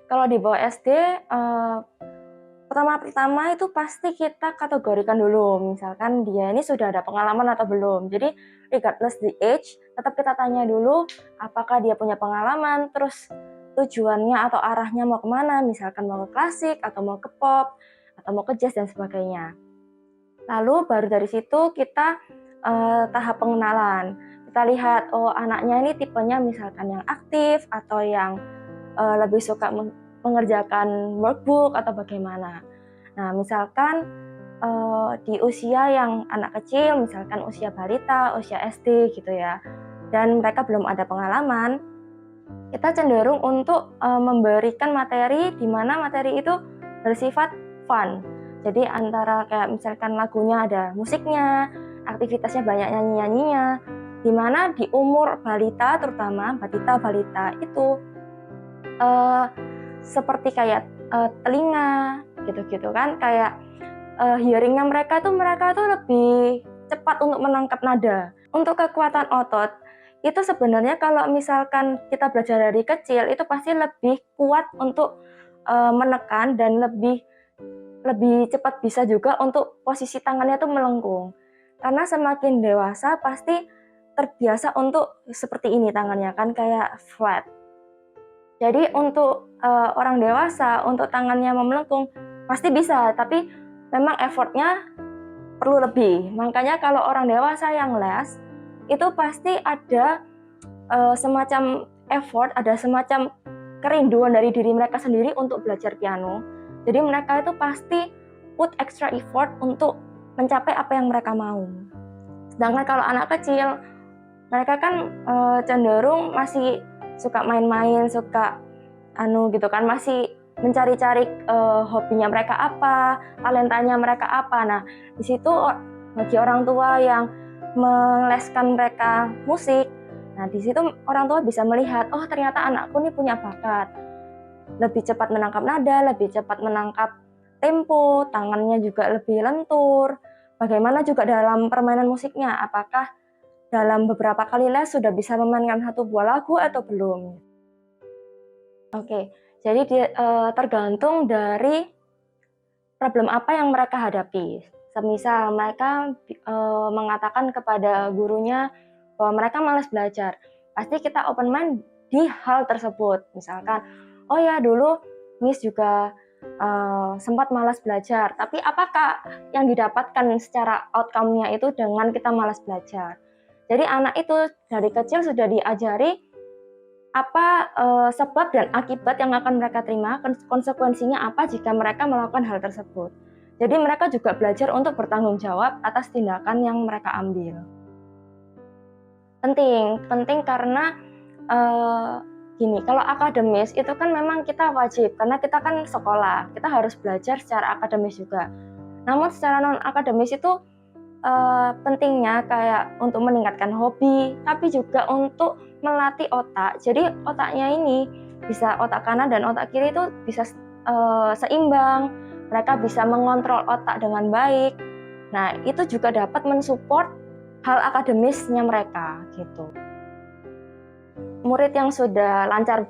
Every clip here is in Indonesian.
Kalau di bawah SD, pertama-tama itu pasti kita kategorikan dulu, misalkan dia ini sudah ada pengalaman atau belum. Jadi regardless the age, tetap kita tanya dulu apakah dia punya pengalaman, terus tujuannya atau arahnya mau kemana, misalkan mau ke klasik, atau mau ke pop, atau mau ke jazz, dan sebagainya. Lalu baru dari situ kita tahap pengenalan. Kita lihat, oh anaknya ini tipenya misalkan yang aktif, atau yang lebih suka mengerjakan workbook atau bagaimana. Nah, misalkan di usia yang anak kecil, misalkan usia balita, usia SD gitu ya, dan mereka belum ada pengalaman, kita cenderung untuk memberikan materi di mana materi itu bersifat fun. Jadi antara kayak misalkan lagunya ada musiknya, aktivitasnya banyak nyanyi-nyanyinya, di mana di umur balita terutama balita itu seperti kayak telinga gitu-gitu kan, kayak hearingnya mereka tuh lebih cepat untuk menangkap nada. Untuk kekuatan otot itu sebenarnya kalau misalkan kita belajar dari kecil itu pasti lebih kuat untuk menekan, dan lebih cepat bisa juga untuk posisi tangannya tuh melengkung. Karena semakin dewasa pasti terbiasa untuk seperti ini tangannya kan, kayak flat. Jadi untuk orang dewasa, untuk tangannya melengkung pasti bisa, tapi memang effortnya perlu lebih. Makanya kalau orang dewasa yang les, itu pasti ada semacam effort, ada semacam kerinduan dari diri mereka sendiri untuk belajar piano. Jadi mereka itu pasti put extra effort untuk mencapai apa yang mereka mau. Sedangkan kalau anak kecil, mereka kan cenderung masih suka main-main, suka gitu kan, masih mencari-cari hobinya mereka apa, talentanya mereka apa. Nah, di situ bagi orang tua yang meleskan mereka musik, nah di situ orang tua bisa melihat, oh ternyata anakku ini punya bakat, lebih cepat menangkap nada, lebih cepat menangkap tempo, tangannya juga lebih lentur. Bagaimana juga dalam permainan musiknya, apakah dalam beberapa kali les sudah bisa memainkan satu buah lagu atau belum. Oke, jadi tergantung dari problem apa yang mereka hadapi. Semisal mereka mengatakan kepada gurunya bahwa mereka malas belajar, pasti kita open mind di hal tersebut. Misalkan, oh ya dulu Miss juga sempat malas belajar, tapi apakah yang didapatkan secara outcome-nya itu dengan kita malas belajar? Jadi anak itu dari kecil sudah diajari apa sebab dan akibat yang akan mereka terima, konsekuensinya apa jika mereka melakukan hal tersebut. Jadi mereka juga belajar untuk bertanggung jawab atas tindakan yang mereka ambil. Penting karena gini, kalau akademis itu kan memang kita wajib, karena kita kan sekolah, kita harus belajar secara akademis juga. Namun secara non akademis itu pentingnya kayak untuk meningkatkan hobi, tapi juga untuk melatih otak. Jadi otaknya ini bisa, otak kanan dan otak kiri itu bisa seimbang. Mereka bisa mengontrol otak dengan baik. Nah, itu juga dapat mensupport hal akademisnya mereka gitu. Murid yang sudah lancar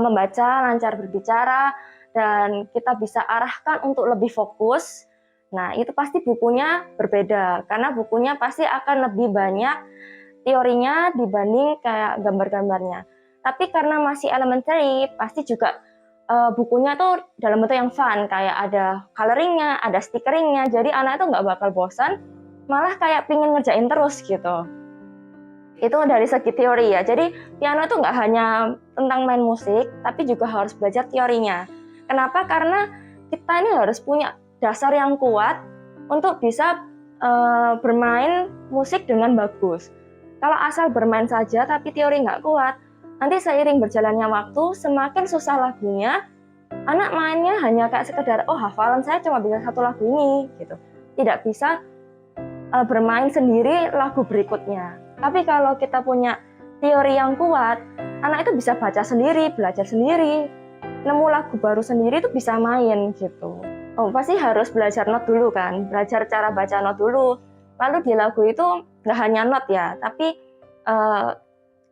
membaca, lancar berbicara, dan kita bisa arahkan untuk lebih fokus. Nah, itu pasti bukunya berbeda, karena bukunya pasti akan lebih banyak teorinya dibanding kayak gambar-gambarnya. Tapi karena masih elementary, pasti juga bukunya tuh dalam bentuk yang fun, kayak ada coloringnya, ada stickeringnya, jadi anak itu nggak bakal bosan, malah kayak pingin ngerjain terus gitu. Itu dari segi teori ya, jadi piano itu nggak hanya tentang main musik, tapi juga harus belajar teorinya. Kenapa? Karena kita ini harus punya dasar yang kuat untuk bisa bermain musik dengan bagus. Kalau asal bermain saja tapi teori nggak kuat, nanti seiring berjalannya waktu semakin susah lagunya, anak mainnya hanya kayak sekedar, oh hafalan saya cuma bisa satu lagu ini gitu, tidak bisa bermain sendiri lagu berikutnya. Tapi kalau kita punya teori yang kuat, anak itu bisa baca sendiri, belajar sendiri, nemu lagu baru sendiri itu bisa main gitu. Oh, pasti harus belajar not dulu kan, belajar cara baca not dulu. Lalu di lagu itu nggak hanya not ya, tapi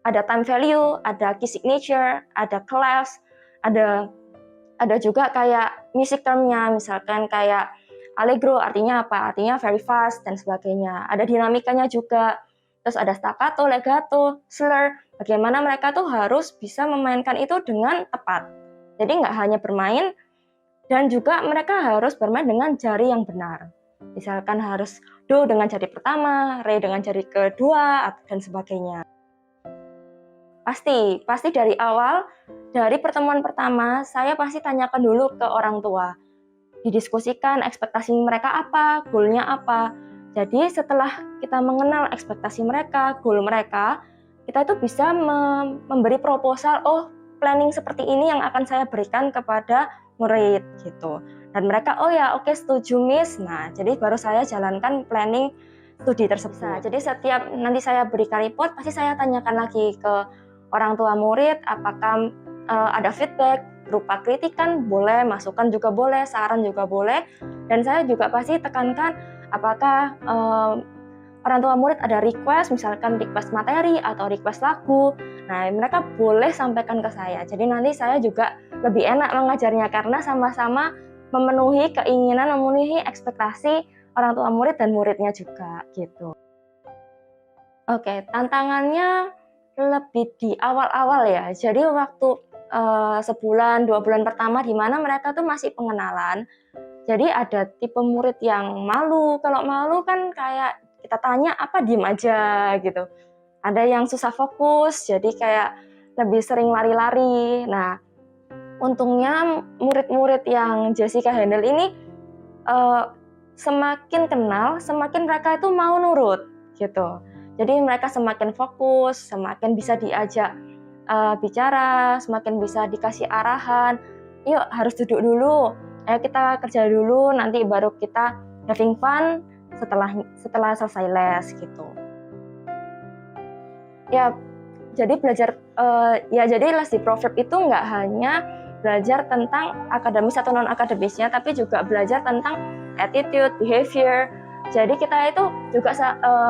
ada time value, ada key signature, ada clefs, Ada juga kayak music termnya, misalkan kayak allegro artinya apa? Artinya very fast dan sebagainya. Ada dinamikanya juga. Terus ada staccato, legato, slur. Bagaimana mereka tuh harus bisa memainkan itu dengan tepat. Jadi nggak hanya bermain, dan juga mereka harus bermain dengan jari yang benar. Misalkan harus do dengan jari pertama, re dengan jari kedua, dan sebagainya. Pasti dari awal, dari pertemuan pertama, saya pasti tanyakan dulu ke orang tua. Didiskusikan ekspektasi mereka apa, goalnya apa. Jadi setelah kita mengenal ekspektasi mereka, goal mereka, kita itu bisa memberi proposal, planning seperti ini yang akan saya berikan kepada murid gitu. Dan mereka, oke, setuju Miss. Nah, jadi baru saya jalankan planning studi tersebut. Jadi setiap nanti saya berikan report, pasti saya tanyakan lagi ke orang tua murid, apakah ada feedback berupa kritikan boleh, masukan juga boleh, saran juga boleh. Dan saya juga pasti tekankan apakah orang tua murid ada request, misalkan request materi atau request lagu. Nah, mereka boleh sampaikan ke saya. Jadi nanti saya juga lebih enak mengajarnya karena sama-sama memenuhi keinginan, memenuhi ekspektasi orang tua murid dan muridnya juga gitu. Oke, tantangannya lebih di awal-awal ya. Jadi waktu sebulan, 2 bulan pertama di mana mereka tuh masih pengenalan. Jadi ada tipe murid yang malu. Kalau malu kan kayak kita tanya apa diem aja gitu. Ada yang susah fokus, jadi kayak lebih sering lari-lari. Nah, untungnya murid-murid yang Jessica handle ini semakin kenal, semakin mereka itu mau nurut gitu. Jadi mereka semakin fokus, semakin bisa diajak bicara, semakin bisa dikasih arahan. Yuk harus duduk dulu, ayo kita kerja dulu, nanti baru kita having fun setelah selesai les gitu. Ya, jadi belajar jadi les di Proverb itu nggak hanya belajar tentang akademis atau non akademisnya, tapi juga belajar tentang attitude, behavior. Jadi kita itu juga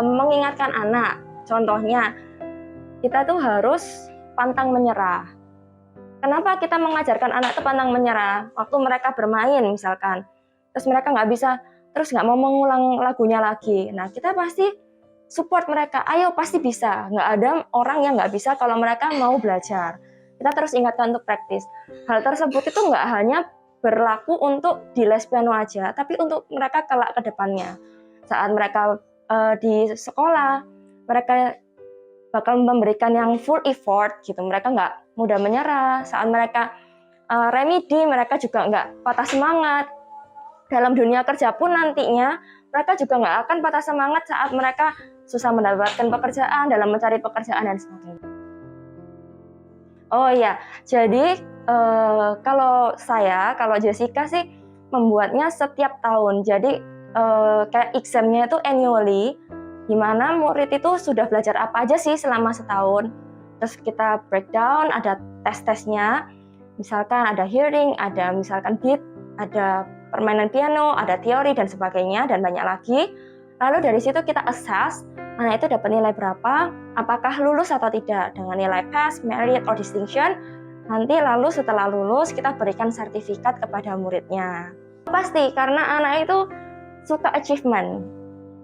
mengingatkan anak. Contohnya, kita tuh harus pantang menyerah. Kenapa kita mengajarkan anak itu pantang menyerah? Waktu mereka bermain misalkan, terus mereka nggak bisa, terus nggak mau mengulang lagunya lagi. Nah, kita pasti support mereka, ayo pasti bisa. Nggak ada orang yang nggak bisa kalau mereka mau belajar. Kita terus ingatkan untuk praktis. Hal tersebut itu nggak hanya berlaku untuk di les piano aja, tapi untuk mereka kelak ke depannya. Saat mereka di sekolah, mereka bakal memberikan yang full effort gitu. Mereka nggak mudah menyerah. Saat mereka remedi, mereka juga nggak patah semangat. Dalam dunia kerja pun nantinya mereka juga nggak akan patah semangat saat mereka susah mendapatkan pekerjaan, dalam mencari pekerjaan dan sebagainya. Oh iya, jadi kalau Jessica sih membuatnya setiap tahun. Jadi kayak examnya itu annually, di mana murid itu sudah belajar apa aja sih selama setahun. Terus kita breakdown, ada tes-tesnya. Misalkan ada hearing, ada misalkan beat, ada permainan piano, ada teori dan sebagainya, dan banyak lagi. Lalu dari situ kita assess, anak itu dapat nilai berapa, apakah lulus atau tidak, dengan nilai pass, merit, or distinction. Nanti lalu setelah lulus, kita berikan sertifikat kepada muridnya. Pasti, karena anak itu suka achievement.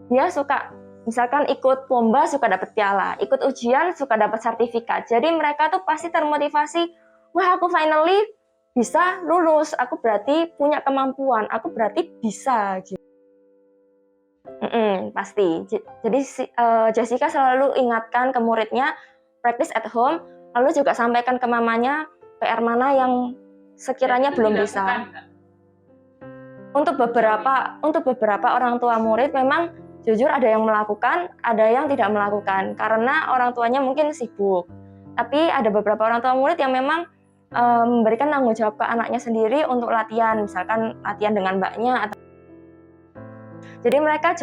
Dia suka, misalkan ikut lomba suka dapat piala, ikut ujian suka dapat sertifikat. Jadi mereka tuh pasti termotivasi, wah aku finally bisa lulus, aku berarti punya kemampuan, aku berarti bisa gitu. Pasti. Jadi Jessica selalu ingatkan ke muridnya, practice at home, lalu juga sampaikan ke mamanya PR mana yang sekiranya belum bisa. Untuk beberapa orang tua murid memang jujur ada yang melakukan, ada yang tidak melakukan karena orang tuanya mungkin sibuk. Tapi ada beberapa orang tua murid yang memang memberikan tanggung jawab ke anaknya sendiri untuk latihan, misalkan latihan dengan mbaknya. Jadi mereka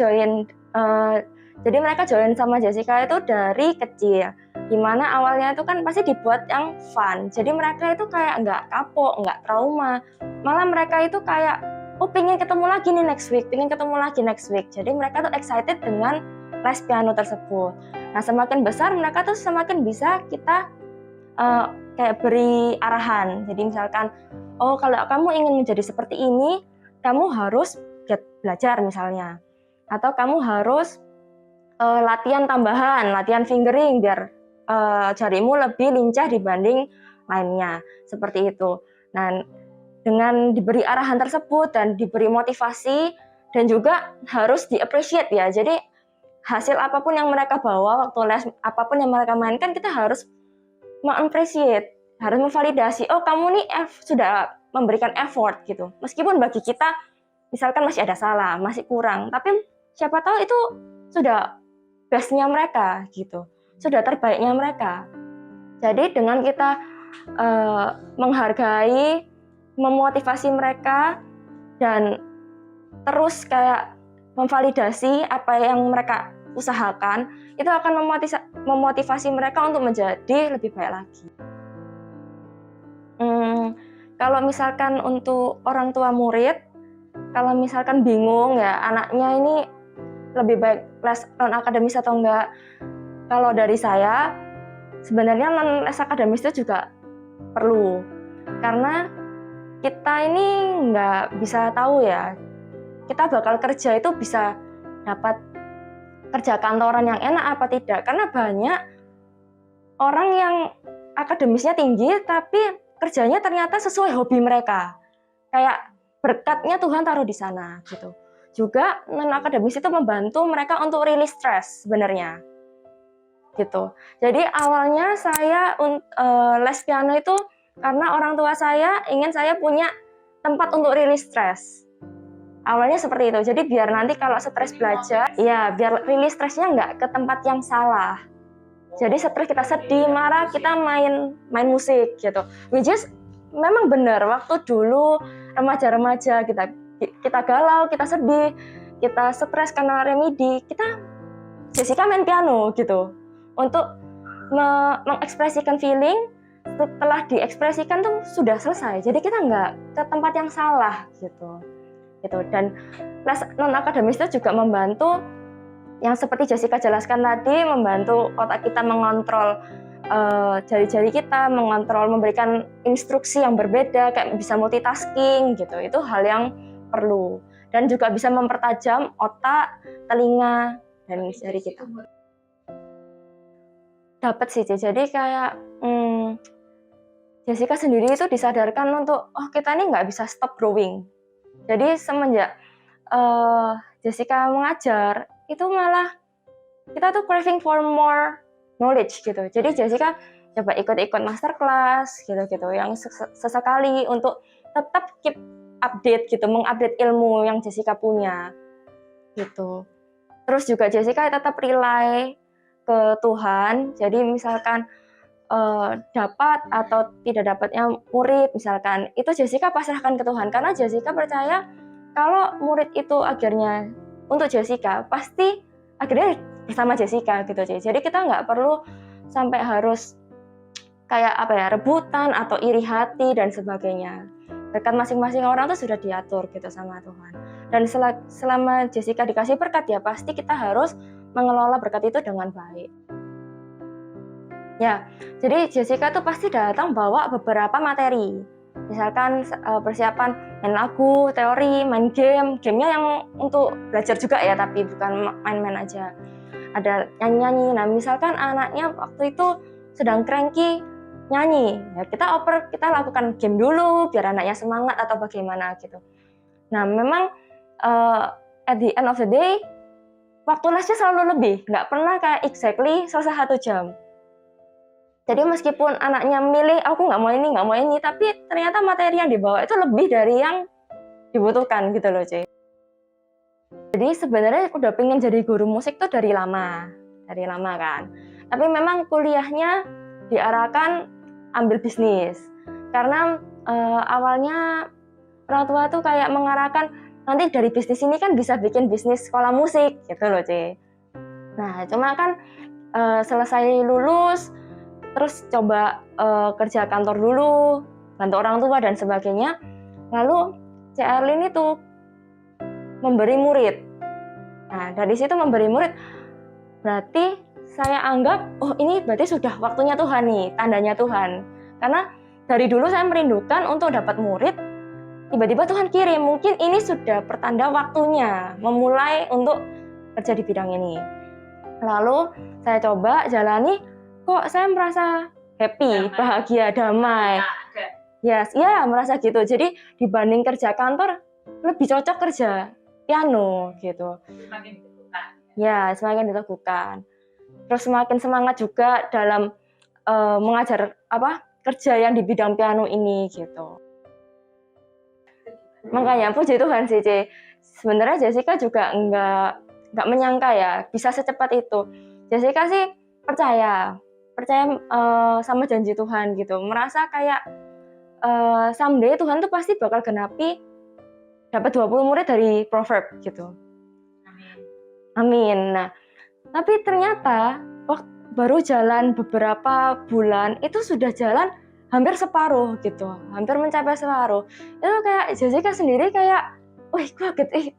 join sama Jessica itu dari kecil, dimana awalnya itu kan pasti dibuat yang fun. Jadi mereka itu kayak nggak kapok, nggak trauma, malah mereka itu kayak pengen ketemu lagi nih next week. Jadi mereka tuh excited dengan les piano tersebut. Nah, semakin besar mereka tuh semakin bisa kita kayak beri arahan. Jadi misalkan, oh kalau kamu ingin menjadi seperti ini, kamu harus belajar misalnya. Atau kamu harus latihan tambahan, latihan fingering biar jarimu lebih lincah dibanding lainnya. Seperti itu. Nah, dengan diberi arahan tersebut dan diberi motivasi dan juga harus di-appreciate ya. Jadi hasil apapun yang mereka bawa waktu les, apapun yang mereka mainkan, kita harus mengapresiasi, harus memvalidasi. Oh, kamu nih sudah memberikan effort gitu. Meskipun bagi kita misalkan masih ada salah, masih kurang, tapi siapa tahu itu sudah bestnya mereka gitu, sudah terbaiknya mereka. Jadi dengan kita menghargai, memotivasi mereka dan terus kayak memvalidasi apa yang mereka usahakan, itu akan memotivasi mereka untuk menjadi lebih baik lagi. Kalau misalkan untuk orang tua murid, kalau misalkan bingung ya anaknya ini lebih baik les non akademis atau enggak, kalau dari saya sebenarnya non les akademis itu juga perlu, karena kita ini nggak bisa tahu ya, kita bakal kerja itu bisa dapat kerja kantoran yang enak apa tidak, karena banyak orang yang akademisnya tinggi tapi kerjanya ternyata sesuai hobi mereka, kayak berkatnya Tuhan taruh di sana gitu. Juga non akademis itu membantu mereka untuk rilis stres sebenarnya gitu. Jadi awalnya saya les piano itu karena orang tua saya ingin saya punya tempat untuk rilis stres. Awalnya seperti itu. Jadi biar nanti kalau stres belajar, ya biar rilis stresnya nggak ke tempat yang salah. Jadi stres kita sedih, marah, kita main musik gitu. Which is memang benar, waktu dulu remaja-remaja kita galau, kita sedih, kita stres karena remedi, Jessica main piano gitu. Untuk mengekspresikan feeling, setelah diekspresikan tuh sudah selesai. Jadi kita nggak ke tempat yang salah gitu. Dan les non akademis itu juga membantu, yang seperti Jessica jelaskan tadi, membantu otak kita mengontrol jari-jari kita, mengontrol, memberikan instruksi yang berbeda, kayak bisa multitasking gitu. Itu hal yang perlu, dan juga bisa mempertajam otak, telinga, dan jari kita. Dapat sih, jadi kayak Jessica sendiri itu disadarkan untuk kita ini nggak bisa stop growing. Jadi semenjak Jessica mengajar, itu malah kita tuh craving for more knowledge gitu. Jadi Jessica coba ikut masterclass gitu yang sesekali untuk tetap keep update gitu, mengupdate ilmu yang Jessica punya gitu. Terus juga Jessica tetap rely ke Tuhan. Jadi misalkan dapat atau tidak dapatnya murid misalkan, itu Jessica pasrahkan ke Tuhan, karena Jessica percaya kalau murid itu akhirnya untuk Jessica, pasti akhirnya bersama Jessica gitu. Jadi kita nggak perlu sampai harus kayak rebutan atau iri hati dan sebagainya. Berkat masing-masing orang tuh sudah diatur gitu sama Tuhan. Dan selama Jessica dikasih berkat, ya pasti kita harus mengelola berkat itu dengan baik. Ya, jadi Jessica tuh pasti datang bawa beberapa materi. Misalkan persiapan main lagu, teori, main gamenya yang untuk belajar juga ya, tapi bukan main-main aja. Ada nyanyi-nyanyi. Nah, misalkan anaknya waktu itu sedang cranky nyanyi, ya kita lakukan game dulu biar anaknya semangat atau bagaimana gitu. Nah, memang at the end of the day waktu lesnya selalu lebih, nggak pernah kayak exactly selesai 1 jam. Jadi meskipun anaknya milih, aku nggak mau ini, tapi ternyata materi yang dibawa itu lebih dari yang dibutuhkan gitu loh, cuy. Jadi sebenarnya udah pengen jadi guru musik tuh dari lama kan. Tapi memang kuliahnya diarahkan ambil bisnis. Karena awalnya orang tua tuh kayak mengarahkan, nanti dari bisnis ini kan bisa bikin bisnis sekolah musik gitu loh, cuy. Nah, cuma kan selesai lulus, terus coba kerja kantor dulu, bantu orang tua dan sebagainya. Lalu Cik Erlin itu memberi murid. Nah, dari situ memberi murid, berarti saya anggap, ini berarti sudah waktunya Tuhan nih, tandanya Tuhan. Karena dari dulu saya merindukan untuk dapat murid, tiba-tiba Tuhan kirim, mungkin ini sudah pertanda waktunya memulai untuk kerja di bidang ini. Lalu saya coba jalani, kok saya merasa happy, bahagia, damai. Yes, ya merasa gitu. Jadi dibanding kerja kantor, lebih cocok kerja piano gitu. Semakin diteguhkan. Ya, semakin diteguhkan. Terus semakin semangat juga dalam mengajar kerja yang di bidang piano ini gitu. Makanya puji Tuhan sih, C. Sebenarnya Jessica juga nggak menyangka ya bisa secepat itu. Jessica sih percaya sama janji Tuhan gitu. Merasa kayak someday Tuhan tuh pasti bakal genapi dapat 20 murid dari Proverb gitu. Amin. Nah, tapi ternyata baru jalan beberapa bulan itu sudah jalan hampir separuh gitu, hampir mencapai separuh. Itu kayak Jessica sendiri kayak, wih kaget,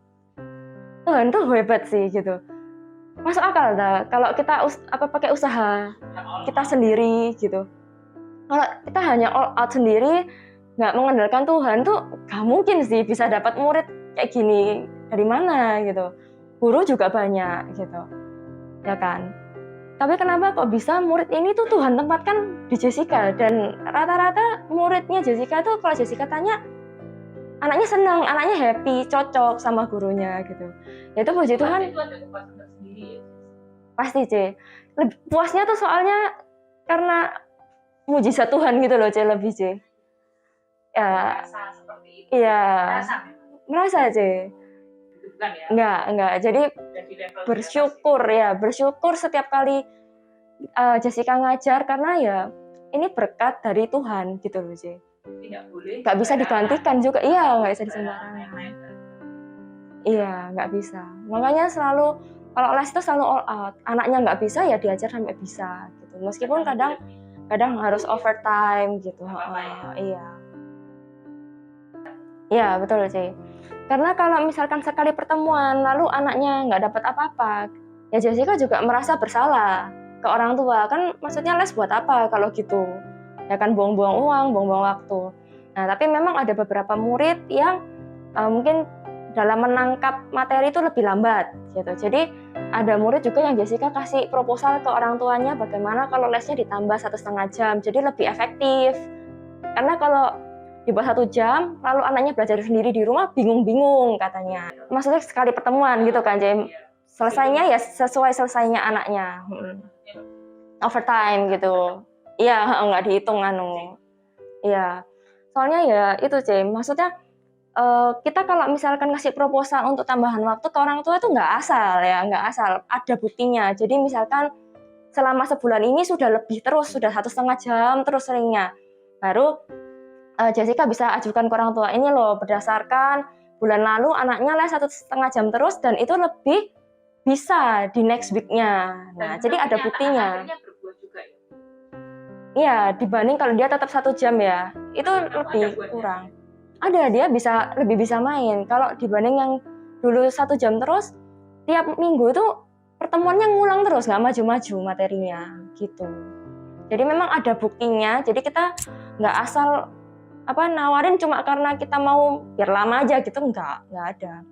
Tuhan tuh hebat sih gitu. Masuk akal dah kalau kita pakai usaha kita sendiri gitu. Kalau kita hanya all out sendiri, nggak mengandalkan Tuhan tuh gak mungkin sih bisa dapat murid kayak gini. Dari mana gitu. Guru juga banyak gitu, ya kan. Tapi kenapa kok bisa murid ini tuh Tuhan tempatkan di Jessica, dan rata-rata muridnya Jessica tuh kalau Jessica tanya, anaknya senang, anaknya happy, cocok sama gurunya gitu. Ya itu puji Tuhan. Itu ada kepuasan tersendiri ya? Pasti C. Puasnya tuh soalnya karena mujizat Tuhan gitu loh C, lebih C. Ya. Merasa seperti itu. Iya. Merasa C. Bukan ya? Enggak. Jadi bersyukur setiap kali Jessica ngajar, karena ya ini berkat dari Tuhan gitu loh, C. Tidak boleh. Nggak bisa digantikan juga. Iya, nggak bisa disembarangan. Iya, nggak bisa. Makanya selalu kalau les itu selalu all out. Anaknya nggak bisa ya diajar sampai bisa gitu. Meskipun kadang harus overtime gitu. Iya. Iya, betul sih. Karena kalau misalkan sekali pertemuan lalu anaknya nggak dapat apa-apa, ya Jessica juga merasa bersalah ke orang tua. Kan maksudnya les buat apa kalau gitu? Ya kan buang-buang uang, buang-buang waktu. Nah, tapi memang ada beberapa murid yang mungkin dalam menangkap materi itu lebih lambat gitu. Jadi ada murid juga yang Jessica kasih proposal ke orang tuanya bagaimana kalau lesnya ditambah 1,5 jam, jadi lebih efektif. Karena kalau di bawah 1 jam, lalu anaknya belajar sendiri di rumah, bingung-bingung katanya. Maksudnya sekali pertemuan gitu kan, Jem. Selesainya ya sesuai selesainya anaknya. Overtime gitu. Iya, nggak dihitung Iya. Soalnya ya itu, Jem. Maksudnya kita kalau misalkan ngasih proposal untuk tambahan waktu ke orang tua itu nggak asal, ada buktinya. Jadi misalkan selama sebulan ini sudah lebih terus, sudah 1,5 jam terus seringnya, baru Jessica bisa ajukan ke orang tua, ini loh berdasarkan bulan lalu anaknya les 1,5 jam terus dan itu lebih bisa di next week-nya. Nah, jadi ada buktinya. Iya, dibanding kalau dia tetap 1 jam ya, itu lebih kurang. Ada, dia lebih bisa main. Kalau dibanding yang dulu 1 jam terus, tiap minggu itu pertemuannya ngulang terus, nggak maju-maju materinya gitu. Jadi memang ada buktinya. Jadi kita nggak asal nawarin cuma karena kita mau biar lama aja gitu, nggak ada.